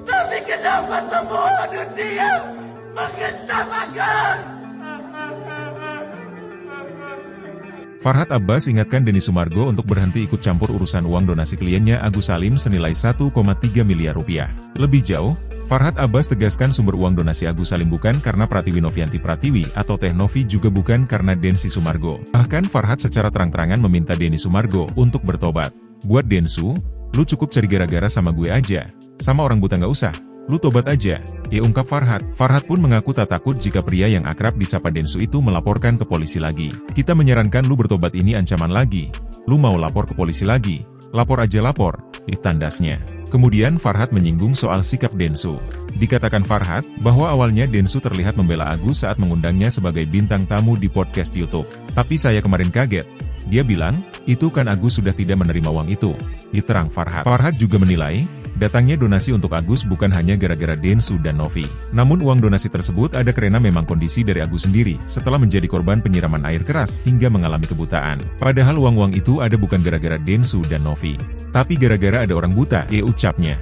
Tapi kenapa semua dunia mengetawakan? Farhad Abbas ingatkan Denny Sumargo untuk berhenti ikut campur urusan uang donasi kliennya Agus Salim senilai 1,3 miliar rupiah. Lebih jauh, Farhad Abbas tegaskan sumber uang donasi Agus Salim bukan karena Pratiwi Novianti Pratiwi atau Teh Novi, juga bukan karena Densi Sumargo. Bahkan Farhad secara terang-terangan meminta Denny Sumargo untuk bertobat. Buat Densu, lu cukup cari gara-gara sama gue aja. Sama orang buta nggak usah. Lu tobat aja, ya, ungkap Farhad. Farhad pun mengaku tak takut jika pria yang akrab disapa Densu itu melaporkan ke polisi lagi. Kita menyarankan lu bertobat, ini ancaman lagi. Lu mau lapor ke polisi lagi? Lapor aja lapor, tandasnya. Kemudian Farhad menyinggung soal sikap Densu. Dikatakan Farhad, bahwa awalnya Densu terlihat membela Agus saat mengundangnya sebagai bintang tamu di podcast YouTube. Tapi saya kemarin kaget. Dia bilang, itu kan Agus sudah tidak menerima uang itu. Diterang Farhad. Farhad juga menilai, datangnya donasi untuk Agus bukan hanya gara-gara Densu dan Novi. Namun uang donasi tersebut ada karena memang kondisi dari Agus sendiri, setelah menjadi korban penyiraman air keras hingga mengalami kebutaan. Padahal uang-uang itu ada bukan gara-gara Densu dan Novi, tapi gara-gara ada orang buta, ucapnya.